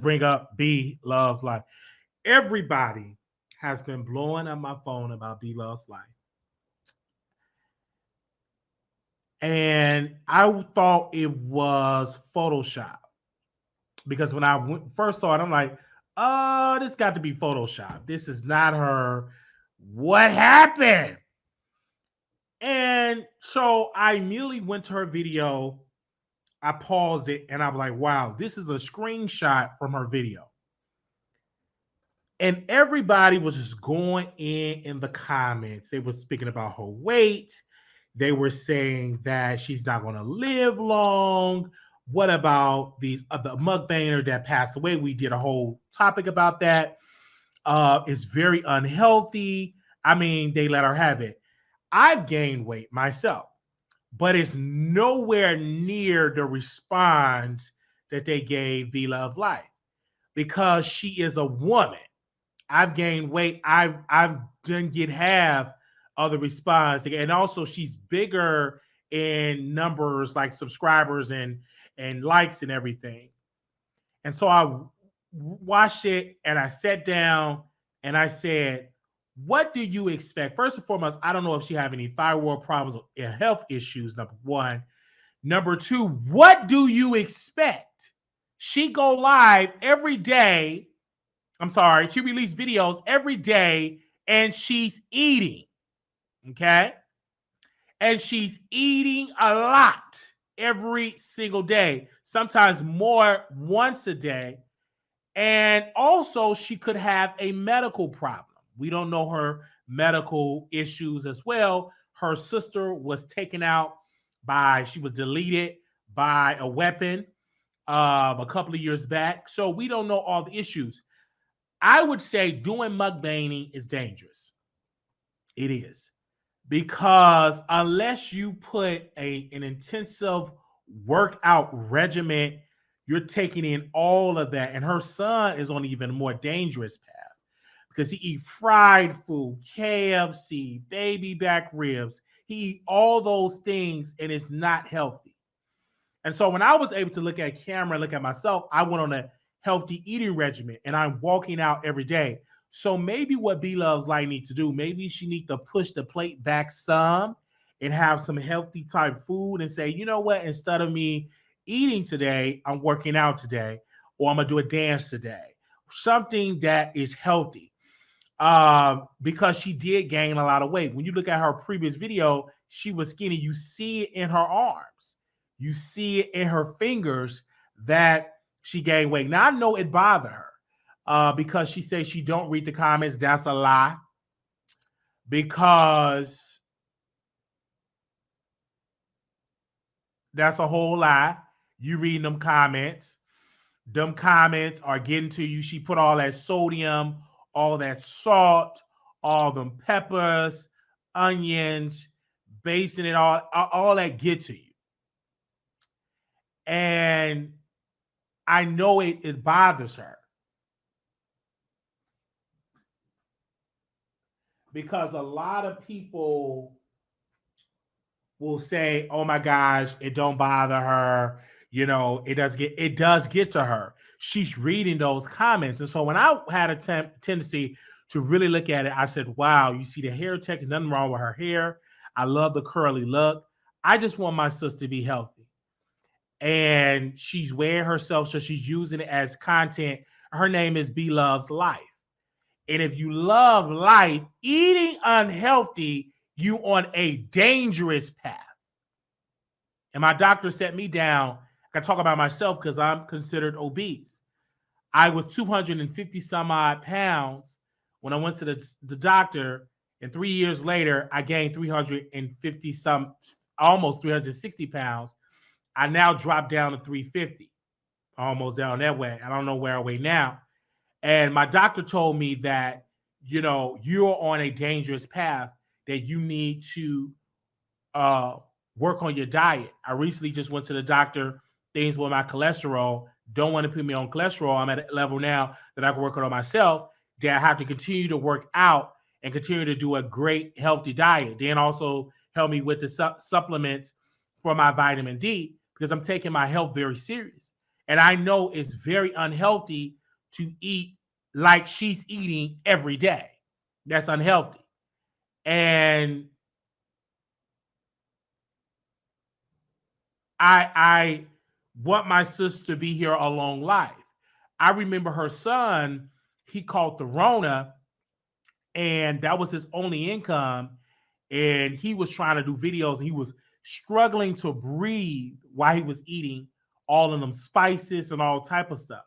bring up B Loves Life. Everybody has been blowing up my phone about B Loves Life. And I thought it was Photoshop because when I first saw it, I'm like, oh, this got to be Photoshop. This is not her. What happened? And so I immediately went to her video. I paused it and I'm like, wow, this is a screenshot from her video. And everybody was just going in the comments. They were speaking about her weight. They were saying that she's not going to live long. What about these the mukbanger that passed away? We did a whole topic about that. It's very unhealthy. I mean, they let her have it. I've gained weight myself, but it's nowhere near the response that they gave Be Love Life because she is a woman. I've gained weight. I didn't get half of the response, and also she's bigger in numbers, like subscribers and likes and everything. And so I watched it, and I sat down, and I said, "What do you expect?" First and foremost, I don't know if she have any thyroid problems or health issues. Number one. Number two, what do you expect? She go live every day. I'm sorry, she released videos every day and she's eating, okay? And she's eating a lot every single day, sometimes more once a day. And also she could have a medical problem. We don't know her medical issues as well. Her sister was taken out she was deleted by a weapon a couple of years back. So we don't know all the issues. I would say doing mukbanging is dangerous. It is. Because unless you put an intensive workout regimen, you're taking in all of that. And her son is on even more dangerous path because he eat fried food, KFC, baby back ribs. He eat all those things and it's not healthy. And so when I was able to look at camera, look at myself, I went on a healthy eating regimen and I'm walking out every day. So maybe what B Loves Life need to do, maybe she need to push the plate back some and have some healthy type food and say, you know what, instead of me eating today, I'm working out today, or I'm gonna do a dance today. Something that is healthy. Because she did gain a lot of weight. When you look at her previous video, she was skinny. You see it in her arms. You see it in her fingers that she gained weight. Now, I know it bothered her because she says she don't read the comments. That's a lie. Because that's a whole lie. You reading them comments. Them comments are getting to you. She put all that sodium, all that salt, all them peppers, onions, basing it all that get to you. And I know it bothers her. Because a lot of people will say, oh my gosh, it don't bother her. You know, it does get to her. She's reading those comments. And so when I had a tendency to really look at it, I said, wow, you see the hair texture, nothing wrong with her hair. I love the curly look. I just want my sister to be healthy. And she's wearing herself, so she's using it as content. Her name is B Loves Life. And if you love life, eating unhealthy, you on a dangerous path. And my doctor set me down. I can talk about myself because I'm considered obese. I was 250 some odd pounds when I went to the doctor. And 3 years later, I gained 350 some, almost 360 pounds. I now dropped down to 350, almost down that way. I don't know where I weigh now. And my doctor told me that, you know, you're on a dangerous path, that you need to work on your diet. I recently just went to the doctor, things with my cholesterol, don't want to put me on cholesterol. I'm at a level now that I can work on myself, that I have to continue to work out and continue to do a great healthy diet. Then also help me with the supplements for my vitamin D, because I'm taking my health very serious. And I know it's very unhealthy to eat like she's eating every day. That's unhealthy. And I want my sister to be here a long life. I remember her son, he caught the Rona, and that was his only income. And he was trying to do videos, and he was struggling to breathe while he was eating all of them spices and all type of stuff.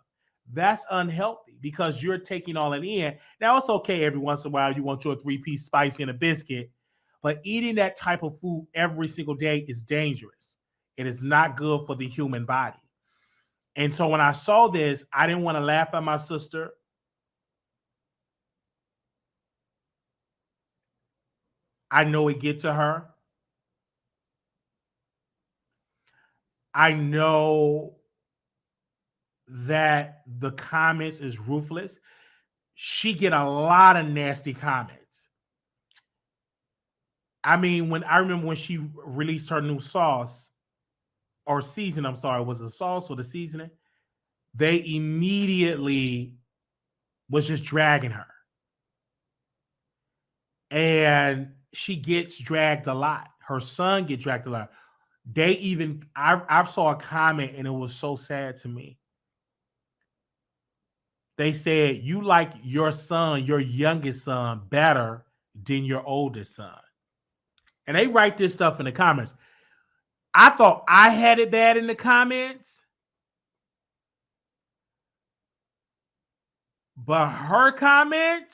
That's unhealthy because you're taking all it in. Now, it's okay every once in a while you want your 3-piece spicy and a biscuit, but eating that type of food every single day is dangerous. It is not good for the human body. And so when I saw this, I didn't want to laugh at my sister. I know it get to her. I know that the comments is ruthless. She get a lot of nasty comments. I mean, when I remember when she released her new sauce or season, I'm sorry, was it the sauce or the seasoning? They immediately was just dragging her. And she gets dragged a lot. Her son get dragged a lot. They even, I saw a comment and it was so sad to me. They said, you like your son, your youngest son, better than your oldest son. And they write this stuff in the comments. I thought I had it bad in the comments, but her comment,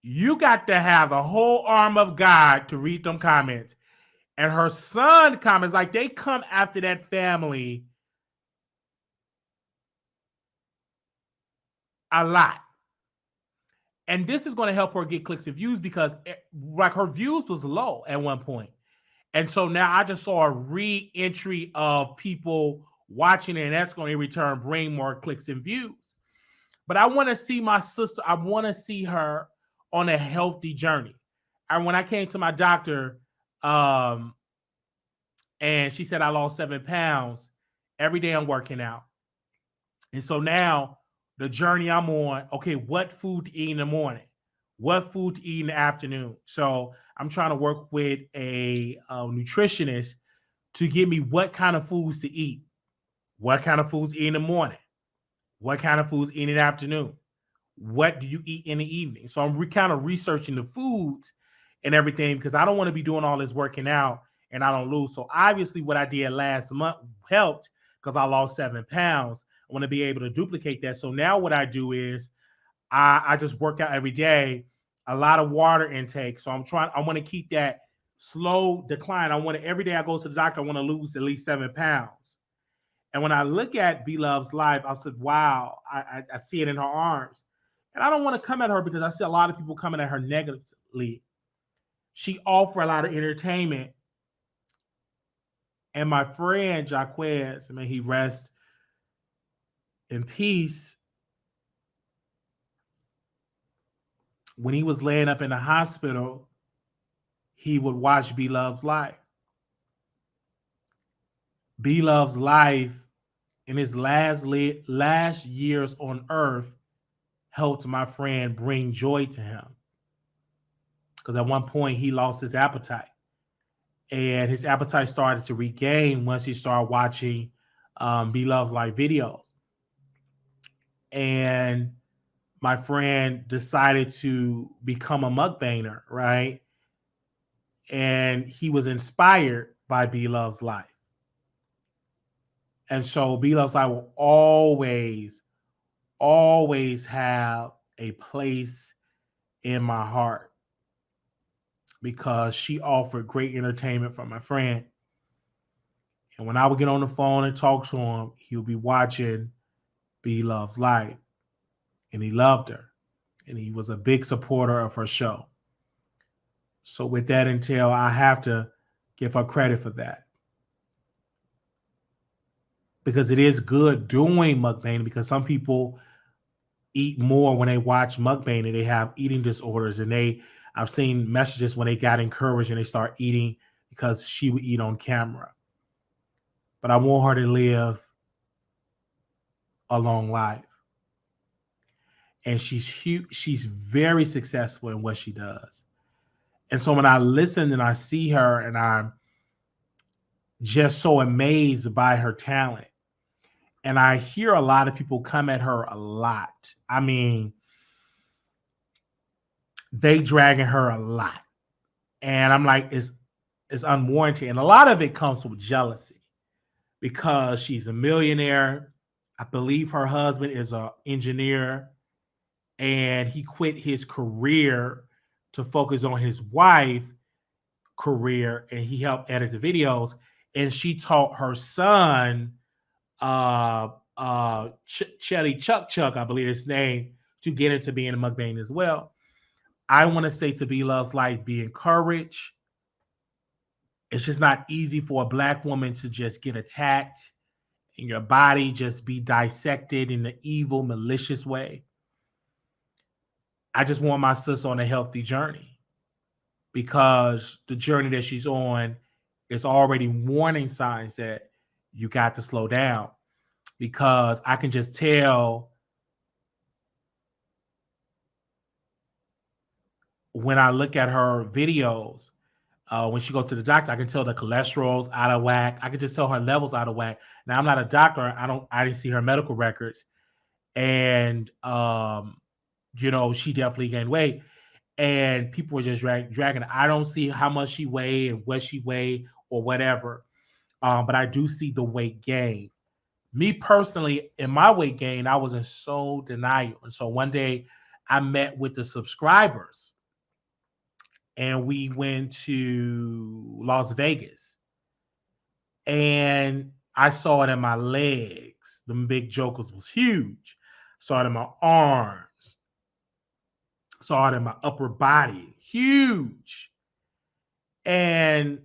you got to have the whole arm of God to read them comments. And her son comments, like they come after that family a lot. And this is going to help her get clicks and views because like her views was low at one point. And so now I just saw a re-entry of people watching it, and that's going to in return bring more clicks and views. But I want to see my sister, I want to see her on a healthy journey. And when I came to my doctor, and she said I lost 7 pounds, every day I'm working out. And so now the journey I'm on, okay, what food to eat in the morning? What food to eat in the afternoon? So I'm trying to work with a nutritionist to give me what kind of foods to eat. What kind of foods eat in the morning? What kind of foods eat in the afternoon? What do you eat in the evening? So I'm kind of researching the foods and everything because I don't want to be doing all this working out and I don't lose. So obviously what I did last month helped because I lost 7 pounds. I want to be able to duplicate that. So now what I do is I just work out every day, a lot of water intake. So I want to keep that slow decline. I want to, every day I go to the doctor, I want to lose at least 7 pounds. And when I look at Bloveslife, I said, wow, I see it in her arms. And I don't want to come at her because I see a lot of people coming at her negatively. She offered a lot of entertainment. And my friend, Jaquez, may he rest in peace, when he was laying up in the hospital, he would watch Bloveslife. Bloveslife in his last years on earth helped my friend bring joy to him. Because at one point he lost his appetite. And his appetite started to regain once he started watching Bloveslife videos. And my friend decided to become a mukbanger, right? And he was inspired by Bloveslife. And so Bloveslife will always have a place in my heart because she offered great entertainment for my friend. And when I would get on the phone and talk to him, he would be watching Bloveslife. And he loved her. And he was a big supporter of her show. So with that entail, I have to give her credit for that. Because it is good doing mukbang because some people eat more when they watch mukbang and they have eating disorders. And I've seen messages when they got encouraged and they start eating because she would eat on camera. But I want her to live a long life. And she's huge. She's very successful in what she does. And so when I listen and I see her and I'm just so amazed by her talent, and I hear a lot of people come at her a lot. I mean, they dragging her a lot. And I'm like, it's unwarranted. And a lot of it comes from jealousy because she's a millionaire. I believe her husband is an engineer and he quit his career to focus on his wife's career, and he helped edit the videos. And she taught her son, Chelly Chuck, I believe his name, to get into being a mukbang as well. I want to say to Bloveslife, be encouraged. It's just not easy for a Black woman to just get attacked and your body just be dissected in an evil, malicious way. I just want my sister on a healthy journey because the journey that she's on is already warning signs that you got to slow down, because I can just tell when I look at her videos, when she goes to the doctor, I can tell the cholesterol's out of whack. I can just tell her levels out of whack. Now, I'm not a doctor. I didn't see her medical records. And, she definitely gained weight. And people were just dragging. I don't see how much she weighed and what she weighed or whatever. But I do see the weight gain. Me personally, in my weight gain, I was in so denial. And so one day I met with the subscribers and we went to Las Vegas. And I saw it in my legs. The big jokers was huge. Saw it in my arms. Saw it in my upper body. Huge. And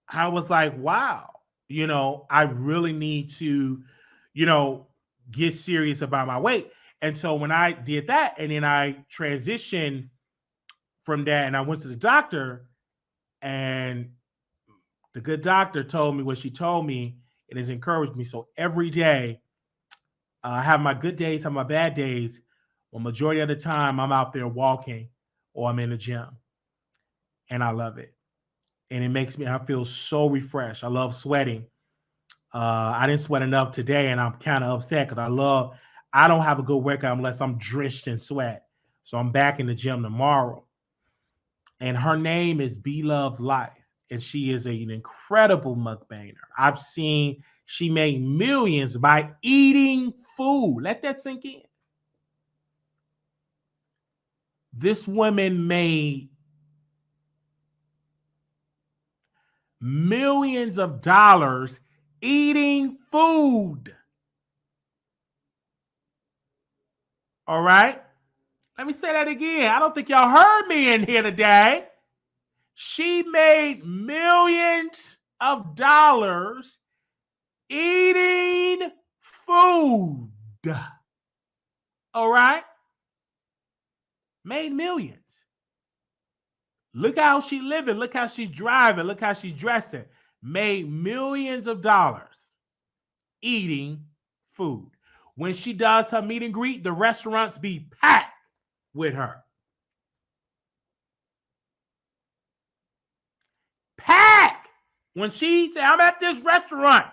I was like, wow. I really need to, get serious about my weight. And so when I did that, and then I transitioned from that, and I went to the doctor, and the good doctor told me what she told me, and has encouraged me. So every day, I have my good days, have my bad days. Well, majority of the time, I'm out there walking or I'm in the gym, and I love it. And it makes me, I feel so refreshed. I love sweating. I didn't sweat enough today, and I'm kind of upset because I don't have a good workout unless I'm drenched in sweat. So I'm back in the gym tomorrow. And her name is Bloveslife, and she is an incredible mukbanger. I've seen she made millions by eating food. Let that sink in. This woman made millions of dollars eating food. All right? Let me say that again. I don't think y'all heard me in here today. She made millions of dollars eating food. All right? Made millions. Look how she living. Look how she's driving. Look how she's dressing. Made millions of dollars eating food. When she does her meet and greet, the restaurants be packed with her. Packed. When she say, I'm at this restaurant,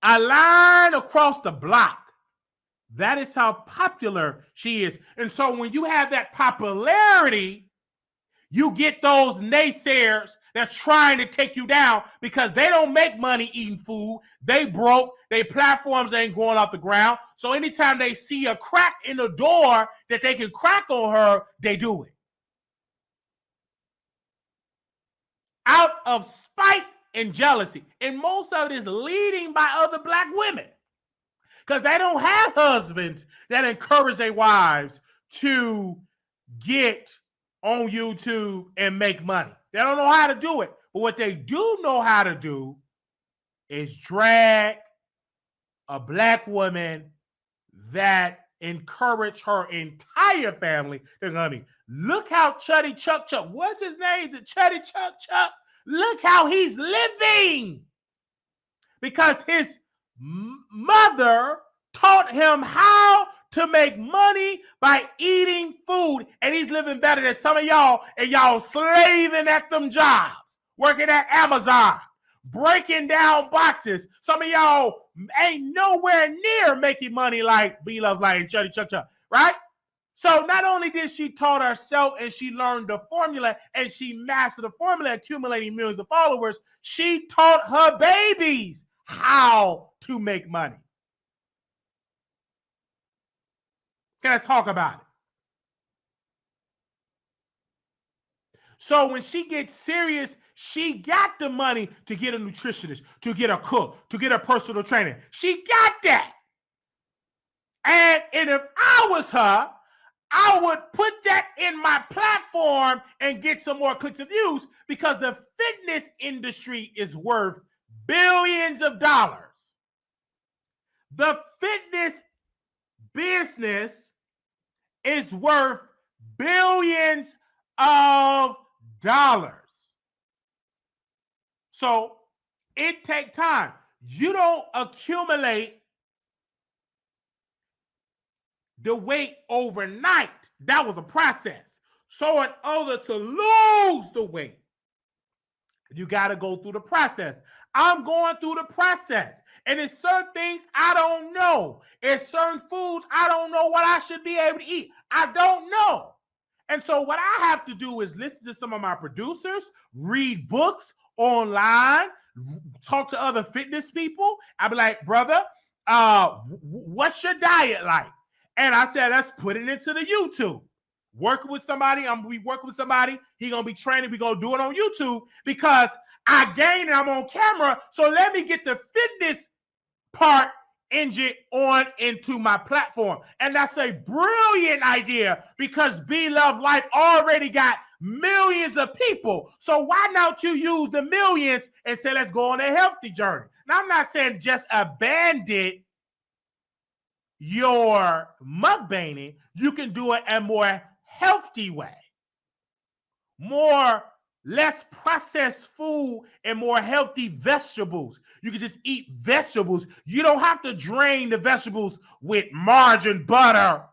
a line across the block. That is how popular she is. And so when you have that popularity, you get those naysayers that's trying to take you down because they don't make money eating food. They broke. Their platforms ain't going off the ground. So anytime they see a crack in the door that they can crack on her, they do it. Out of spite and jealousy. And most of it is leading by other Black women because they don't have husbands that encourage their wives to get on YouTube and make money. They don't know how to do it. But what they do know how to do is drag a Black woman that encourage her entire family. They're going to be, look how Chuddy Chuck, what's his name? Is it Chuddy Chuck? Look how he's living. Because his mother taught him how to make money by eating food, and he's living better than some of y'all, and y'all slaving at them jobs, working at Amazon, breaking down boxes. Some of y'all ain't nowhere near making money like Bloveslife and Chuddy Chuck Chuck, right? So not only did she taught herself and she learned the formula and she mastered the formula, accumulating millions of followers, she taught her babies how to make money. Let's talk about it. So when she gets serious, she got the money to get a nutritionist, to get a cook, to get a personal trainer. She got that. And if I was her, I would put that in my platform and get some more clicks and views, because the fitness industry is worth billions of dollars. The fitness business is worth billions of dollars. So it takes time. You don't accumulate the weight overnight. That was a process. So in order to lose the weight, you got to go through the process. I'm going through the process. And it's certain things I don't know. It's certain foods I don't know what I should be able to eat. I don't know. And so what I have to do is listen to some of my producers, read books online, talk to other fitness people. I'll be like, brother, what's your diet like? And I said, let's put it into the YouTube. Working with somebody, I'm gonna be working with somebody. He gonna be training. We gonna do it on YouTube because I gained and I'm on camera. So let me get the fitness part engine on into my platform. And that's a brilliant idea because Bloveslife already got millions of people. So why not you use the millions and say, let's go on a healthy journey? Now, I'm not saying just abandon your mukbanging. You can do it a more healthy way, less processed food and more healthy vegetables. You can just eat vegetables. You don't have to drain the vegetables with margarine, butter,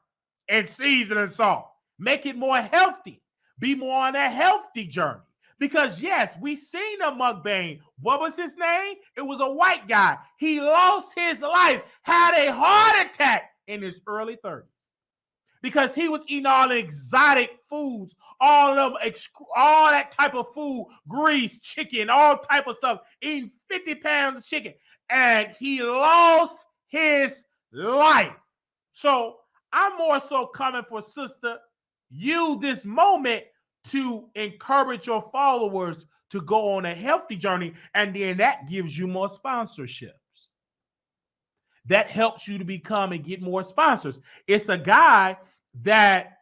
and seasoning salt. Make it more healthy. Be more on a healthy journey. Because yes, we seen a mukbang. What was his name? It was a white guy. He lost his life, had a heart attack in his early 30s. Because he was eating all the exotic foods, all that type of food, grease, chicken, all type of stuff, eating 50 pounds of chicken. And he lost his life. So I'm more so coming for sister, use this moment to encourage your followers to go on a healthy journey. And then that gives you more sponsorships. That helps you to become and get more sponsors. It's a guy that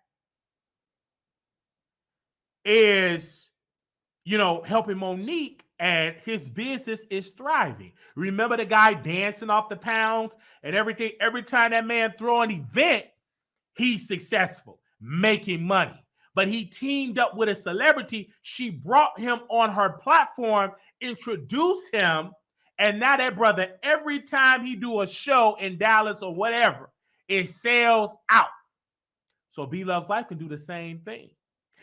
is, helping Monique, and his business is thriving. Remember the guy dancing off the pounds and everything? Every time that man throw an event, he's successful, making money. But he teamed up with a celebrity. She brought him on her platform, introduced him, and now that brother, every time he do a show in Dallas or whatever, it sells out. So Bloveslife can do the same thing.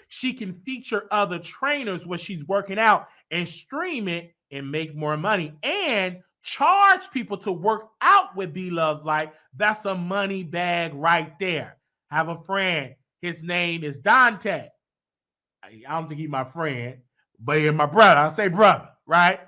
She can feature other trainers where she's working out and stream it and make more money and charge people to work out with Bloveslife. That's a money bag right there. I have a friend. His name is Dante. I don't think he's my friend, but he's my brother. I'll say brother, right?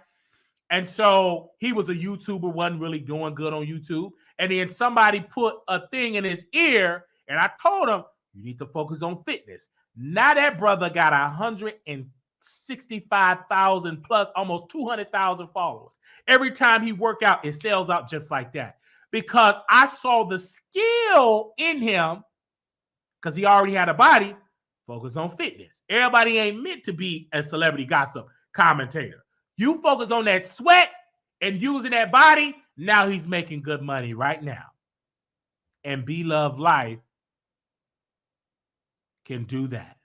And so he was a YouTuber, wasn't really doing good on YouTube. And then somebody put a thing in his ear, and I told him, you need to focus on fitness. Now that brother got 165,000 plus, almost 200,000 followers. Every time he work out, it sells out just like that. Because I saw the skill in him, because he already had a body, focus on fitness. Everybody ain't meant to be a celebrity gossip commentator. You focus on that sweat and using that body, now he's making good money right now. And Bloveslife can do that.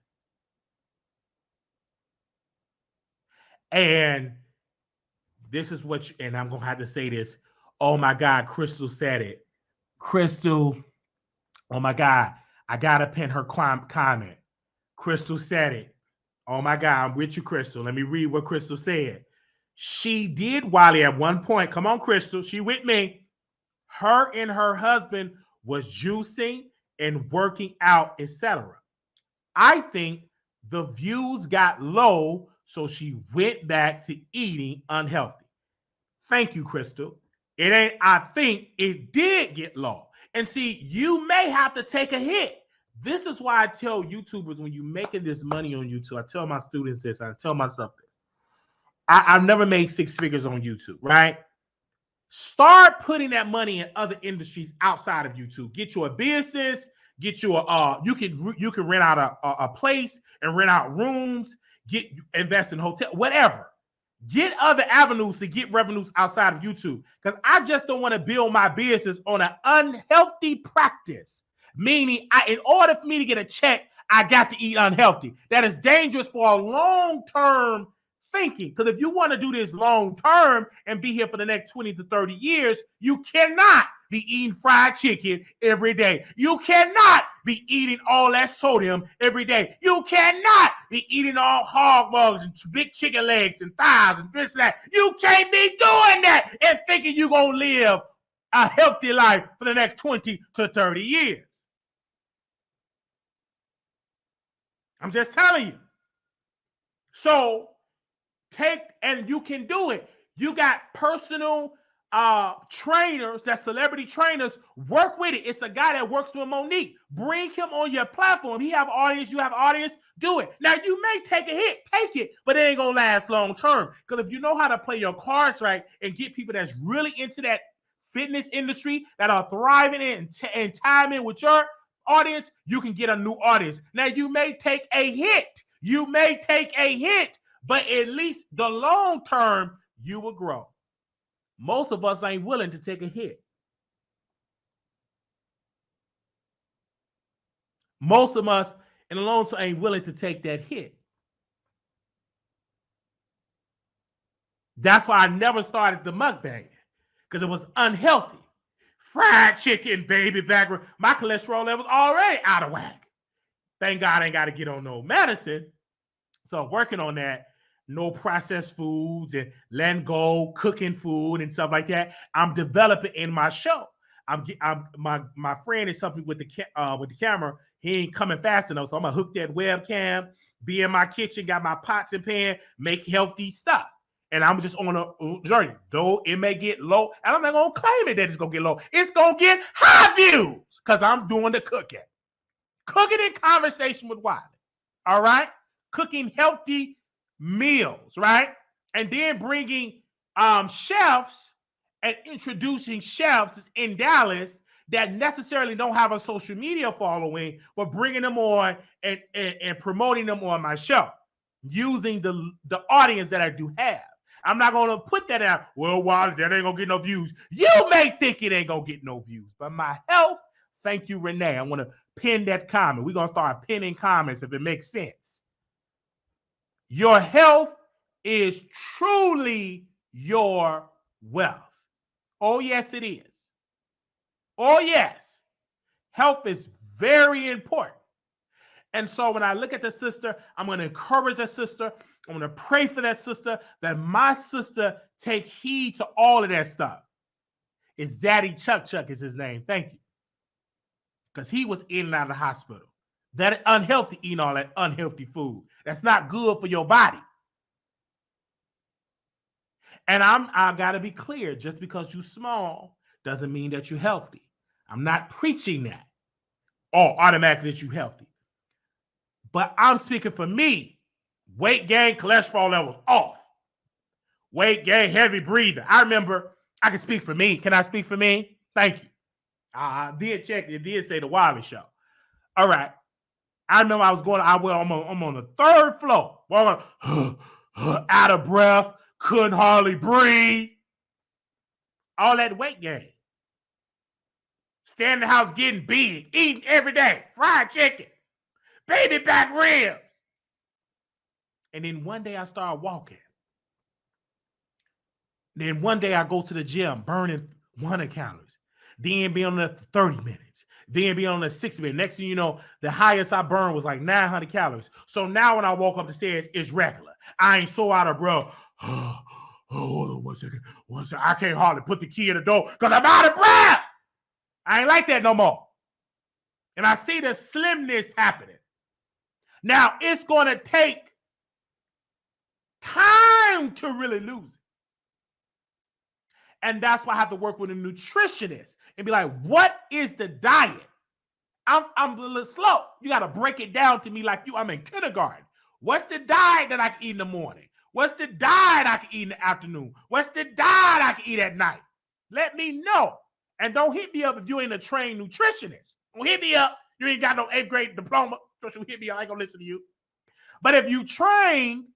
And this is and I'm going to have to say this, Oh my God, Crystal said it. Crystal, oh my God, I gotta pin her comment. Crystal said it. Oh my God, I'm with you, Crystal. Let me read what Crystal said. She did Wiley at one point. Come on, Crystal. She with me. Her and her husband was juicing and working out, etc. I think the views got low, so she went back to eating unhealthy. Thank you, Crystal. It ain't, I think it did get low. And see, you may have to take a hit. This is why I tell YouTubers when you're making this money on YouTube, I tell my students this, I tell myself this. I've never made six figures on YouTube, right? Start putting that money in other industries outside of YouTube. Get you a business, get you a you can rent out a place and rent out rooms, invest in hotel, whatever. Get other avenues to get revenues outside of YouTube. Because I just don't want to build my business on an unhealthy practice. Meaning, in order for me to get a check, I got to eat unhealthy. That is dangerous for a long-term thinking. Because if you want to do this long-term and be here for the next 20 to 30 years, you cannot be eating fried chicken every day. You cannot be eating all that sodium every day. You cannot be eating all hog mugs and big chicken legs and thighs and this and that. You can't be doing that and thinking you're going to live a healthy life for the next 20 to 30 years. I'm just telling you. So and you can do it. You got personal trainers, that celebrity trainers, work with it. It's a guy that works with Monique. Bring him on your platform. He have audience, you have audience, do it. Now you may take a hit, take it, but it ain't gonna last long term. Because if you know how to play your cards right and get people that's really into that fitness industry that are thriving in and time in with your audience, you can get a new audience. Now you may take a hit. You may take a hit, but at least the long term, you will grow. Most of us ain't willing to take a hit. Most of us in the long term ain't willing to take that hit. That's why I never started the mukbang, because it was unhealthy. Fried chicken, baby back. My cholesterol level's already out of whack. Thank God I ain't got to get on no medicine. So I'm working on that. No processed foods and letting go, cooking food and stuff like that. I'm developing in my show. My friend is helping with the camera. He ain't coming fast enough, so I'm gonna hook that webcam, be in my kitchen, got my pots and pan, make healthy stuff. And I'm just on a journey. Though it may get low, and I'm not gonna claim it that it's gonna get low. It's gonna get high views because I'm doing the cooking. Cooking in conversation with Wiley. All right, cooking healthy meals, right? And then bringing chefs and introducing chefs in Dallas that necessarily don't have a social media following, but bringing them on and promoting them on my show using the audience that I do have. I'm not going to put that out. Well, that ain't going to get no views. You may think it ain't going to get no views, but my health, thank you, Renee. I want to pin that comment. We're going to start pinning comments if it makes sense. Your health is truly your wealth. Oh, yes, it is. Oh, yes. Health is very important. And so when I look at the sister, I'm going to encourage that sister. I'm going to pray for that sister, that my sister take heed to all of that stuff. It's Zaddy Chuck is his name. Thank you. Because he was in and out of the hospital. That unhealthy, eating all that unhealthy food. That's not good for your body. And I got to be clear, just because you're small doesn't mean that you're healthy. I'm not preaching that. Or automatically that you're healthy. But I'm speaking for me. Weight gain, cholesterol levels off. Weight gain, heavy breathing. I remember, I can speak for me. Can I speak for me? Thank you. I did check. It did say the Wiley Show. All right. I remember I was going, I'm on the third floor. Out of breath, couldn't hardly breathe. All that weight gain. Staying in the house getting big, eating every day, fried chicken, baby back ribs. And then one day I started walking. Then one day I go to the gym, burning 100 calories. Then be on the 30 minutes. Then be on the 60 minutes. Next thing you know, the highest I burned was like 900 calories. So now when I walk up the stairs, it's regular. I ain't so out of breath. Oh, hold on 1 second. 1 second. I can't hardly put the key in the door because I'm out of breath. I ain't like that no more. And I see the slimness happening. Now, it's going to take time to really lose it. And that's why I have to work with a nutritionist and be like, what is the diet? I'm a little slow. You got to break it down to me like I'm in kindergarten. What's the diet that I can eat in the morning? What's the diet I can eat in the afternoon? What's the diet I can eat at night? Let me know. And don't hit me up if you ain't a trained nutritionist. Don't hit me up. You ain't got no 8th grade diploma. Don't you hit me up. I ain't going to listen to you. But if you train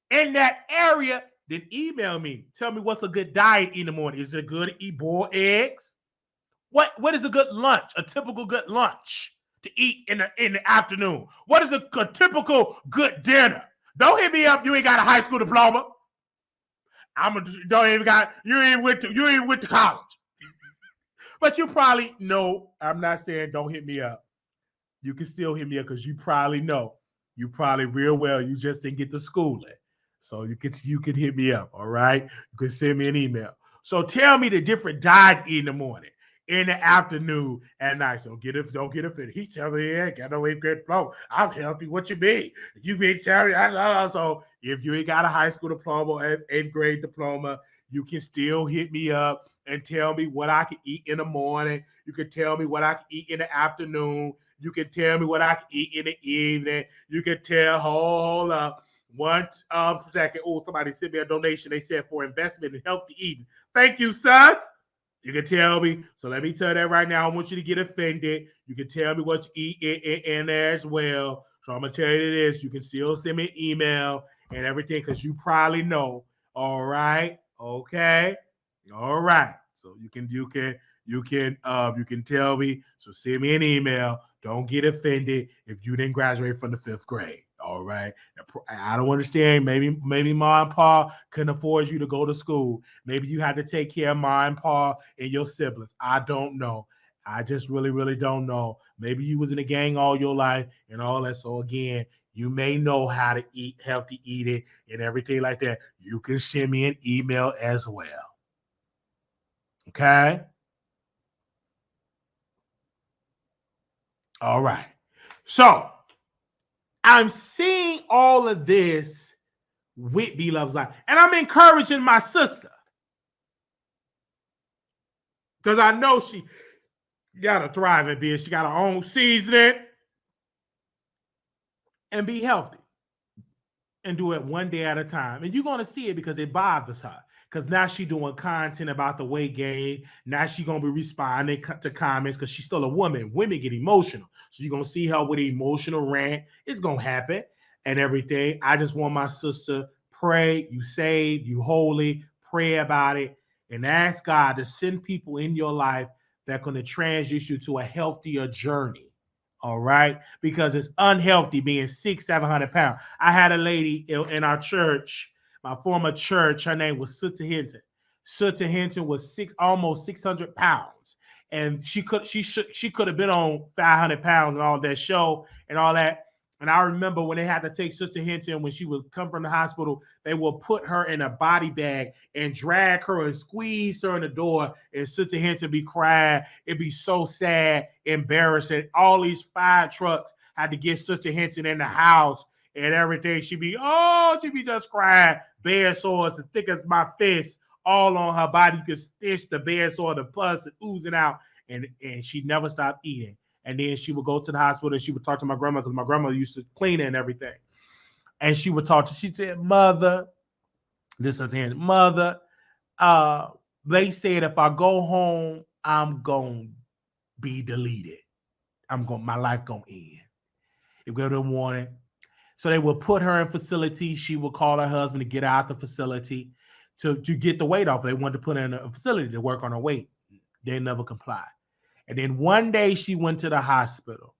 in that area, then email me. Tell me what's a good diet in the morning. Is it good to eat boiled eggs? What is a good lunch? A typical good lunch to eat in the afternoon? What is a typical good dinner? Don't hit me up. You ain't got a high school diploma. You ain't went to college. But you probably know. I'm not saying don't hit me up. You can still hit me up because you probably know. You probably real well. You just didn't get to schooling. So you can hit me up, all right? You can send me an email. So tell me the different diet in the morning, in the afternoon, at night. So don't get offended. He tell me, yeah, got no 8th grade diploma. I'm healthy. What you mean? You mean telling me? So if you ain't got a high school diploma or 8th grade diploma, you can still hit me up and tell me what I can eat in the morning. You can tell me what I can eat in the afternoon. You can tell me what I can eat in the evening. You can tell, hold up. 1 second. Oh, somebody sent me a donation. They said for investment in healthy eating. Thank you, sus. You can tell me. So let me tell that right now. I want you to get offended. You can tell me what you eat in there as well. So I'm going to tell you this. You can still send me an email and everything because you probably know. All right. Okay. All right. So you can tell me. So send me an email. Don't get offended if you didn't graduate from the 5th grade. All right. I don't understand. Maybe mom and pa couldn't afford you to go to school. Maybe you had to take care of mom and pa and your siblings. I don't know. I just really, really don't know. Maybe you was in a gang all your life and all that. So again, you may know how to eat healthy eating and everything like that. You can send me an email as well. Okay. All right. So I'm seeing all of this with Bloveslife, and I'm encouraging my sister because I know she got a thriving business. She got her own seasoning and be healthy and do it one day at a time. And you're going to see it because it bothers her. Because now she's doing content about the weight gain. Now she's going to be responding to comments because she's still a woman. Women get emotional. So you're going to see her with an emotional rant. It's going to happen and everything. I just want my sister, pray, you saved, you holy, pray about it, and ask God to send people in your life that are going to transition you to a healthier journey. All right, because it's unhealthy being 600-700 pounds. I had a lady in our church, my former church. Her name was Sister Hinton. Sister Hinton was almost 600 pounds, and she could have been on 500 pounds and all that show and all that. And I remember when they had to take Sister Hinton when she would come from the hospital, they will put her in a body bag and drag her and squeeze her in the door. And Sister Hinton be crying. It'd be so sad, embarrassing. All these fire trucks had to get Sister Hinton in the house and everything. She'd be just crying. Bear sores as thick as my fist all on her body. You could stitch the bear sore, the pus oozing out. And she never stopped eating. And then she would go to the hospital and she would talk to my grandma because my grandma used to clean it and everything. And she would she said, Mother, this is the Mother, they said if I go home, I'm going to be deleted. My life going to end. If we go to the morning. So they would put her in facility. She would call her husband to get out the facility to get the weight off. They wanted to put her in a facility to work on her weight. They never complied. And then one day she went to the hospital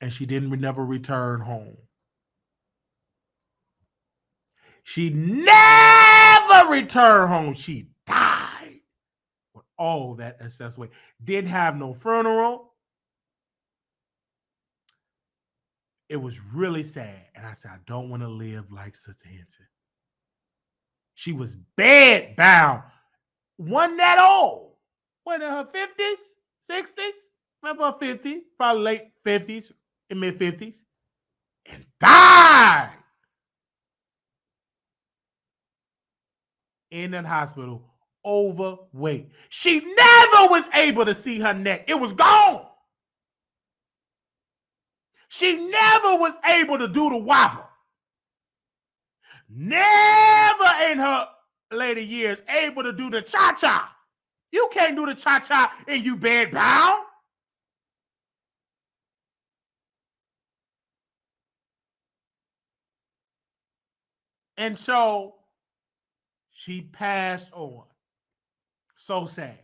and she never return home. She never returned home. She died. all that excess weight. Didn't have no funeral. It was really sad. And I said, I don't want to live like Sister Hinton. She was bed bound. Wasn't that old. What, in her 50s, 60s? About 50, probably late 50s and mid 50s. And died in that hospital overweight. She never was able to see her neck. It was gone. She never was able to do the wobble. Never in her later years able to do the cha-cha. You can't do the cha-cha and you bed bound. And so she passed on. So sad.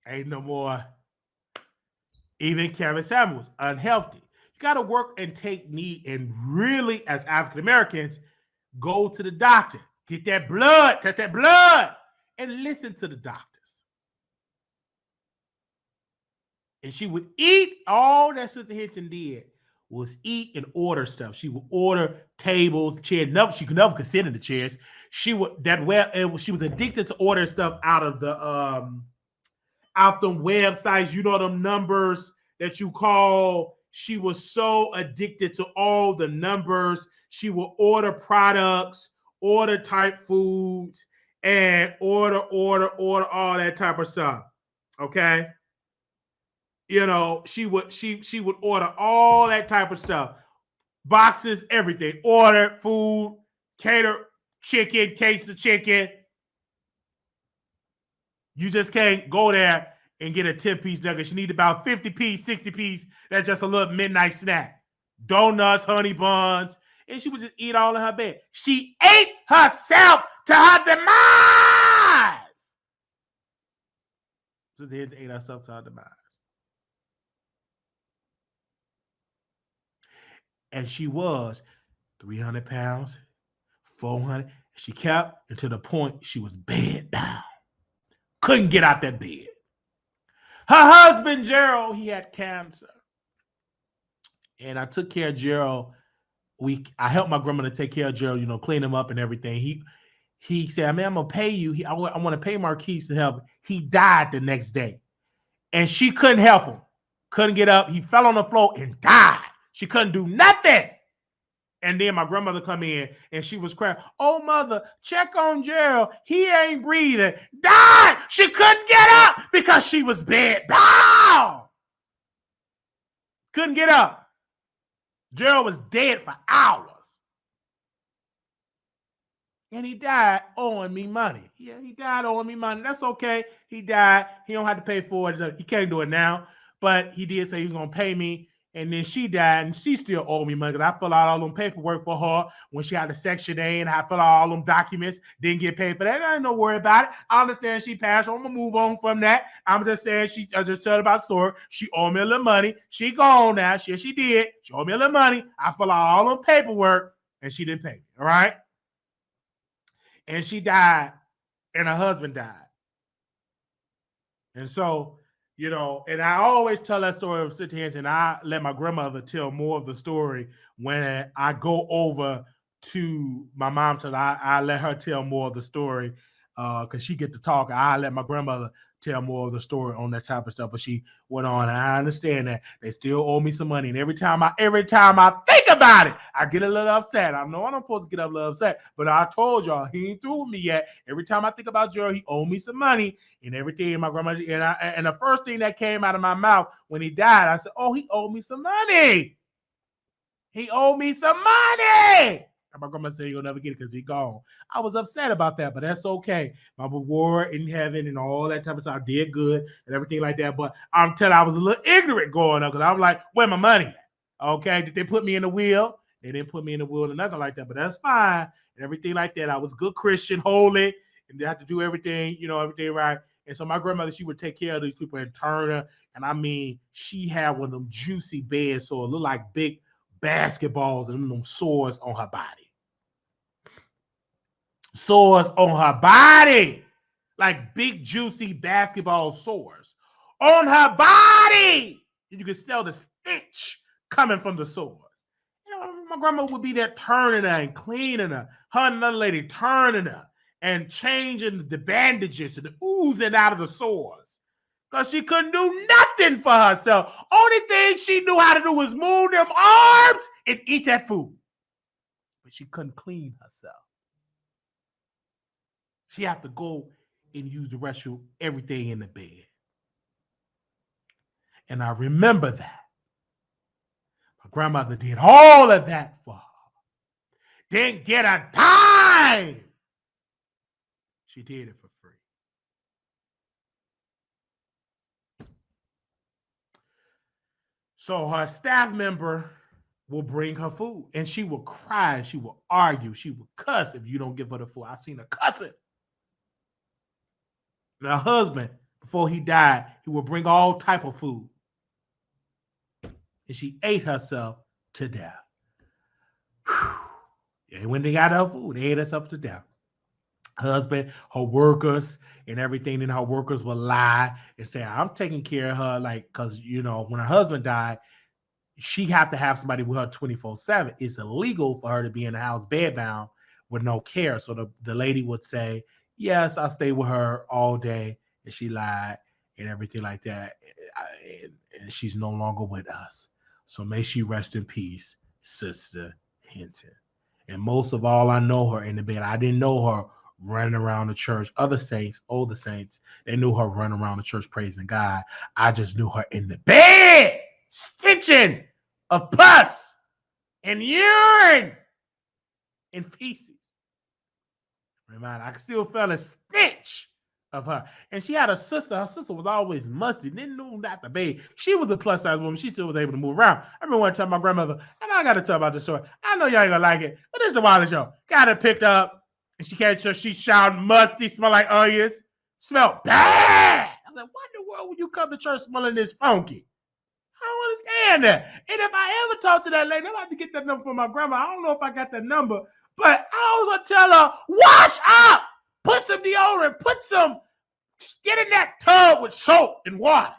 Ain't no more. Even Kevin Samuels, unhealthy. You got to work and take knee and really, as African Americans, go to the doctor. Get that blood, test that blood, and listen to the doctors. And she would eat. All that Sister Hinton did was eat and order stuff. She would order tables, chairs. She could never sit in the chairs. She was addicted to ordering stuff out of the out them websites. You know, them numbers that you call. She was so addicted to all the numbers. She will order products, order type foods, and order all that type of stuff. Okay. You know, she would order all that type of stuff. Boxes, everything. Order food, cater chicken, case of chicken. You just can't go there and get a 10-piece nugget. She need about 50-piece, 60-piece. That's just a little midnight snack. Donuts, honey buns. And she would just eat all in her bed. She ate herself to her demise. So they ate herself to her demise. And she was 300 pounds, 400. She kept until the point she was bed bound. Couldn't get out that bed. Her husband, Gerald, he had cancer. And I took care of Gerald. I helped my grandmother take care of Gerald, clean him up and everything. He said, man, I'm going to pay you. I want to pay Marquise to help. He died the next day. And she couldn't help him. Couldn't get up. He fell on the floor and died. She couldn't do nothing. And then my grandmother come in and she was crying. Oh, mother, check on Gerald. He ain't breathing. Died. She couldn't get up because she was bed bound. Couldn't get up. Gerald was dead for hours. And he died owing me money. Yeah, he died owing me money. That's okay. He died. He don't have to pay for it. He can't do it now. But he did say he was going to pay me. And then she died, and she still owed me money because I filled out all them paperwork for her when she had the Section A, and I filled out all them documents, didn't get paid for that. I ain't no worry about it. I understand she passed. I'm going to move on from that. I'm just saying I just said about the story. She owed me a little money. She gone now. She did. She owed me a little money. I filled out all them paperwork, and she didn't pay me. All right? And she died, and her husband died. And so, and I always tell that story of Sister Hinton, and I let my grandmother tell more of the story when I go over to my mom. I let her tell more of the story because she get to talk. I let my grandmother tell more of the story on that type of stuff. But she went on, and I understand that they still owe me some money. And every time I think about it, I get a little upset. I know I'm not supposed to get a little upset, but I told y'all he ain't through with me yet. Every time I think about Joe, he owed me some money and everything. My grandma and the first thing that came out of my mouth when he died, I said, "Oh, he owed me some money. He owed me some money." And my grandma said, "You'll never get it because he's gone." I was upset about that, but that's okay. My reward in heaven and all that type of stuff, I did good and everything like that. But I'm telling you, I was a little ignorant growing up because I was like, where my money at? Okay, did they put me in the wheel? They didn't put me in the wheel or nothing like that, but that's fine. And everything like that. I was a good Christian, holy, and they had to do everything, everything right. And so my grandmother, she would take care of these people and turn her. And I mean, she had one of them juicy beds, so it looked like big basketballs and them sores on her body. Sores on her body. Like big, juicy basketball sores on her body. And you can smell the stench coming from the sores. You know, my grandma would be there turning her and cleaning her. Her and another lady turning her and changing the bandages and oozing out of the sores. Because she couldn't do nothing for herself. Only thing she knew how to do was move them arms and eat that food. But she couldn't clean herself. She had to go and use the restroom, everything in the bed. And I remember that. My grandmother did all of that for her. Didn't get a dime. She did it for free. So her staff member will bring her food, and she will cry, she will argue, she will cuss if you don't give her the food. I've seen her cussing. And her husband, before he died, he would bring all type of food. And she ate herself to death. And when they got her food, they ate herself to death. Husband, her workers, and everything. Then her workers would lie and say, I'm taking care of her, like, because, you know, when her husband died, she have to have somebody with her 24/7. It's illegal for her to be in the house bedbound with no care. So the lady would say, yes, I'll stay with her all day. And she lied and everything like that. And she's no longer with us. So may she rest in peace, Sister Hinton. And most of all, I know her in the bed. I didn't know her running around the church. Other saints, older saints, they knew her running around the church praising God. I just knew her in the bed, stenching of pus and urine and feces. Remember, I can still feel a stench of her. And she had a sister. Her sister was always musty. Didn't know not to bathe. She was a plus size woman. She still was able to move around. I remember one time my grandmother, and I got to tell about this story. I know y'all ain't gonna like it, but it's the Wiley Show. Got her picked up, and she came to church. She shouted musty, smelled like onions, smelled bad. I was like, what in the world would you come to church smelling this funky? I don't understand that. And if I ever talk to that lady, I'm about to get that number from my grandma. I don't know if I got that number, but I was gonna tell her, wash up, put some deodorant, get in that tub with soap and water.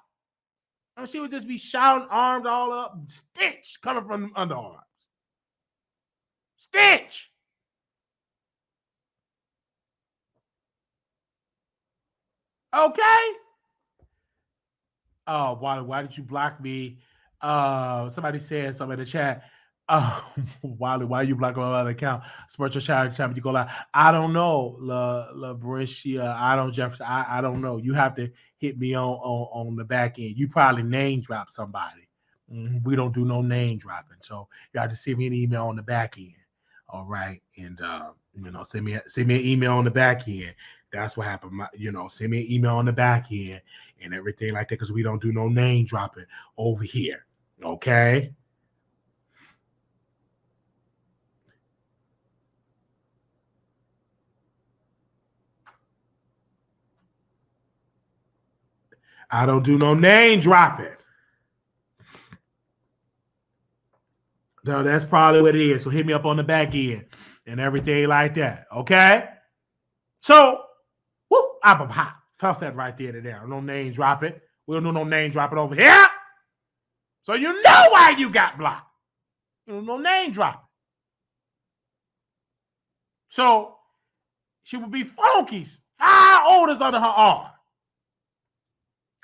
And she would just be shouting, arms all up, stench coming from the underarms. Stench. Okay. Oh, why did you block me? Somebody said something in the chat. Wiley, why you block my other account? Spiritual child time you go live. I don't know, La Brescia. I don't Jefferson. I don't know. You have to hit me on the back end. You probably name drop somebody. We don't do no name dropping, so you have to send me an email on the back end. All right, and send me an email on the back end. That's what happened. Send me an email on the back end and everything like that, because we don't do no name dropping over here. Okay. I don't do no name dropping. No, that's probably what it is. So hit me up on the back end and everything like that. Okay. So, whoop, I'm hot. Tough that right there to there. No name dropping. We don't do no name dropping over here. So you know why you got blocked. You don't no name dropping. So she would be funkies, 5 odors under her arm.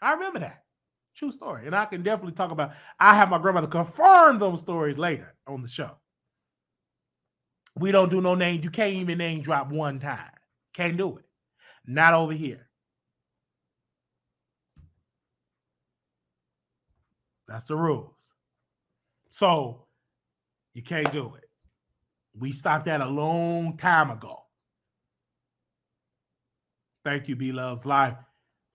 I remember that. True story. And I can definitely talk about, I have my grandmother confirm those stories later on the show. We don't do no name. You can't even name drop one time. Can't do it. Not over here. That's the rules. So you can't do it. We stopped that a long time ago. Thank you, Bloveslife,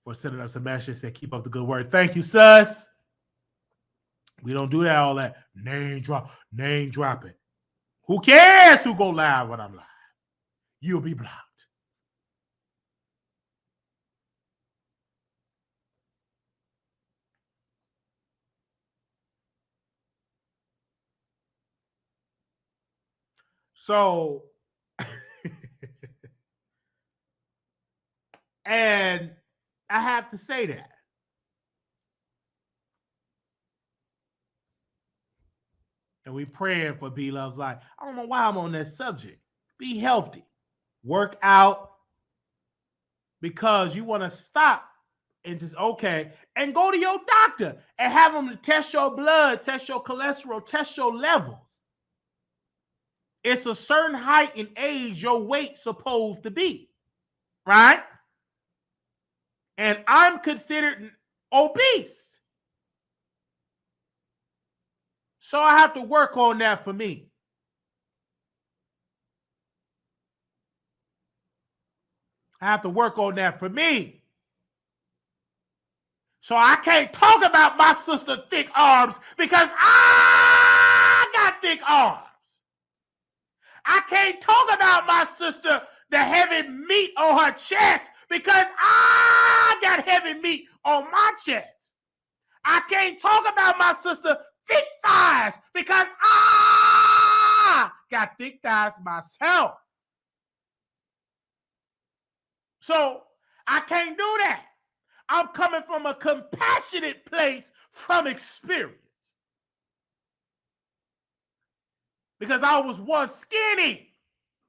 for sending us a message. Said keep up the good work. Thank you, sus. We don't do that, all that name dropping. Who cares who go live when I'm live? You'll be blocked. So, and I have to say that. And we praying for B Love's life. I don't know why I'm on that subject. Be healthy. Work out. Because you want to stop and just, okay, and go to your doctor and have them to test your blood, test your cholesterol, test your levels. It's a certain height and age your weight's supposed to be, right? And I'm considered obese. So I have to work on that for me. I have to work on that for me. So I can't talk about my sister's thick arms because I got thick arms. I can't talk about my sister, the heavy meat on her chest, because I got heavy meat on my chest. I can't talk about my sister, thick thighs, because I got thick thighs myself. So I can't do that. I'm coming from a compassionate place from experience. Because I was once skinny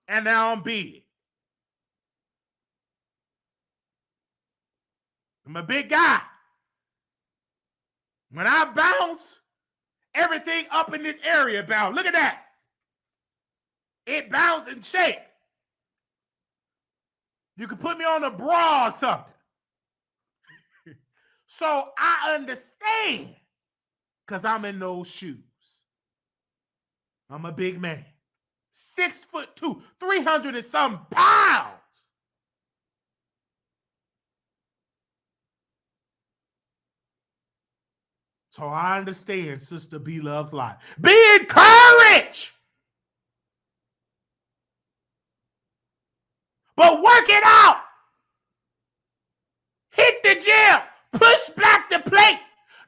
and now I'm big. I'm a big guy. When I bounce, everything up in this area bounce. Look at that. It bounce and shake. You can put me on a bra or something. So I understand because I'm in those shoes. I'm a big man. 6'2", 300 and some pounds. So I understand Sister B Love's life. Be encouraged. But work it out. Hit the gym. Push back the plate.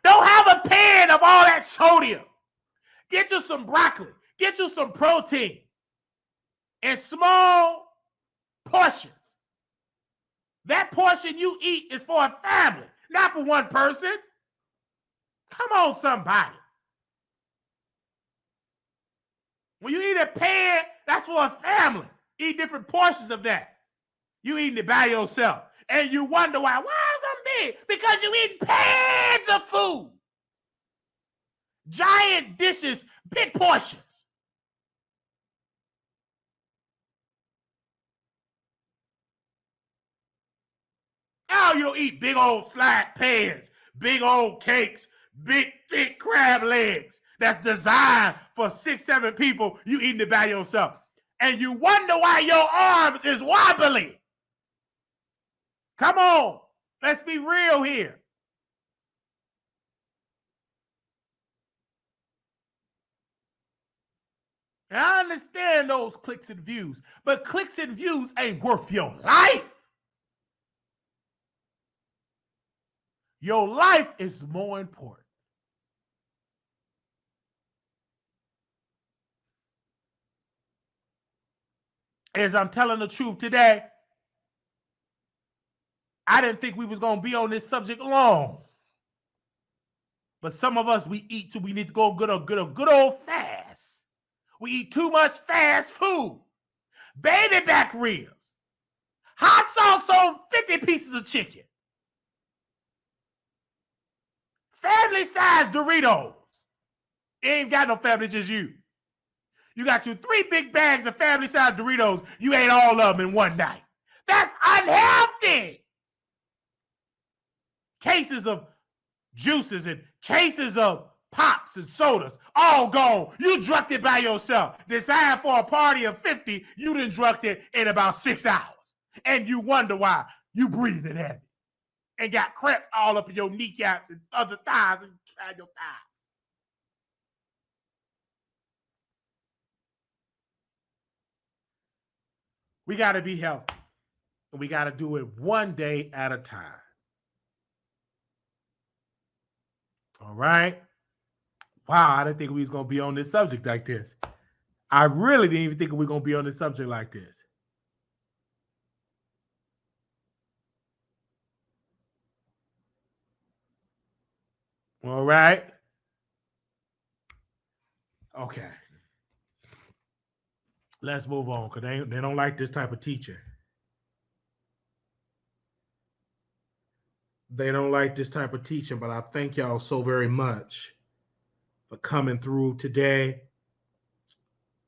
Don't have a pan of all that sodium. Get you some broccoli. Get you some protein. In small portions. That portion you eat is for a family, not for one person. Come on, somebody. When you eat a pan, that's for a family. Eat different portions of that. You eating it by yourself. And you wonder why. Why is I'm big? Because you eat pans of food. Giant dishes, big portions. Now you don't eat big old slide pans, big old cakes, big thick crab legs that's designed for 6, 7 people. You eating it by yourself. And you wonder why your arms is wobbly. Come on. Let's be real here. And I understand those clicks and views, but clicks and views ain't worth your life. Your life is more important. As I'm telling the truth today, I didn't think we was going to be on this subject long. But some of us, we eat too. We need to go good old fast. We eat too much fast food. Baby back ribs. Hot sauce on 50 pieces of chicken. Family size Doritos. You ain't got no family, just you. You got you 3 big bags of family size Doritos. You ate all of them in one night. That's unhealthy. Cases of juices and cases of pops and sodas, all gone. You drunk it by yourself. Designed for a party of 50, you done drunk it in about 6 hours. And you wonder why you breathing heavy. And got cramps all up in your kneecaps and other thighs and inside your thighs. We got to be healthy. And we got to do it one day at a time. All right? Wow, I didn't think we was going to be on this subject like this. I really didn't even think we were going to be on this subject like this. All right. Okay. Let's move on because they don't like this type of teaching. They don't like this type of teaching, but I thank y'all so very much for coming through today.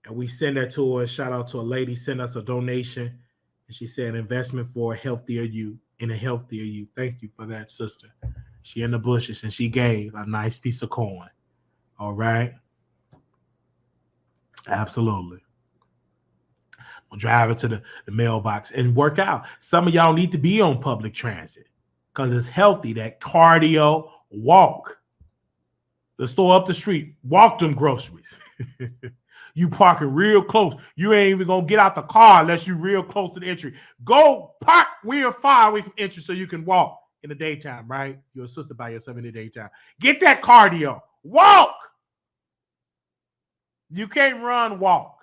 And we send that to her. Shout out to a lady, sent us a donation. And she said, investment for a healthier you in a healthier you. Thank you for that, sister. She in the bushes and she gave a nice piece of corn. All right. Absolutely. We'll drive it to the mailbox and work out. Some of y'all need to be on public transit because it's healthy. That cardio, walk. The store up the street, walk them groceries. You parking real close. You ain't even gonna get out the car unless you're real close to the entry. Go park real far away from entry so you can walk in the daytime, right? You're a sister by yourself in the daytime. Get that cardio. Walk. You can't run, walk.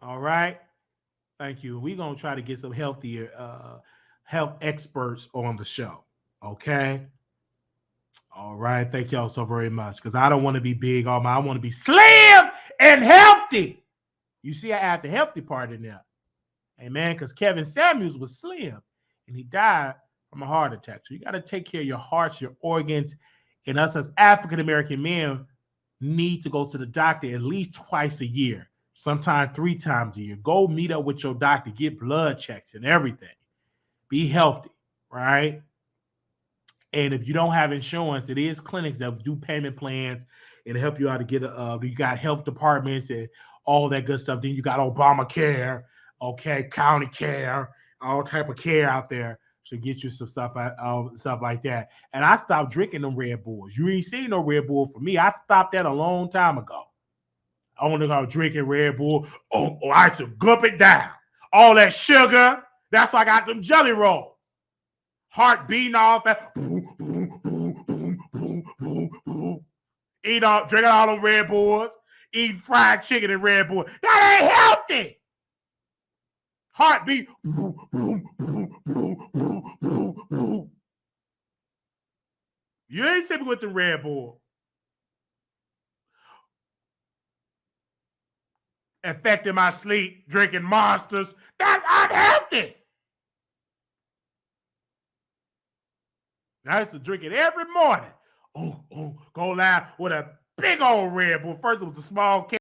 All right. Thank you. We're gonna try to get some healthier health experts on the show. Okay. All right. Thank y'all so very much. Because I don't want to be big on my, I want to be slim and healthy. You see, I add the healthy part in there. Amen. Because Kevin Samuels was slim and he died from a heart attack. So you got to take care of your hearts, your organs. And us as African American men need to go to the doctor at least twice a year, sometimes 3 times a year. Go meet up with your doctor, get blood checks and everything. Be healthy, right? And if you don't have insurance, it is clinics that do payment plans and help you out to get you got health departments and all that good stuff. Then you got Obamacare, okay, county care, all type of care out there to get you some stuff like that. And I stopped drinking them Red Bulls. You ain't seen no Red Bull for me. I stopped that a long time ago. I only got drinking Red Bull. Oh, I should gulp it down. All that sugar. That's why I got them jelly rolls. Heart beating off. Eat all, drinking all them Red Bulls, eating fried chicken and Red Bull. That ain't healthy. Heartbeat. You ain't sitting with the Red Bull. Affecting my sleep, drinking Monsters. That's unhealthy. I used to drink it every morning. Go live with a big old Red Bull. First it was a small can.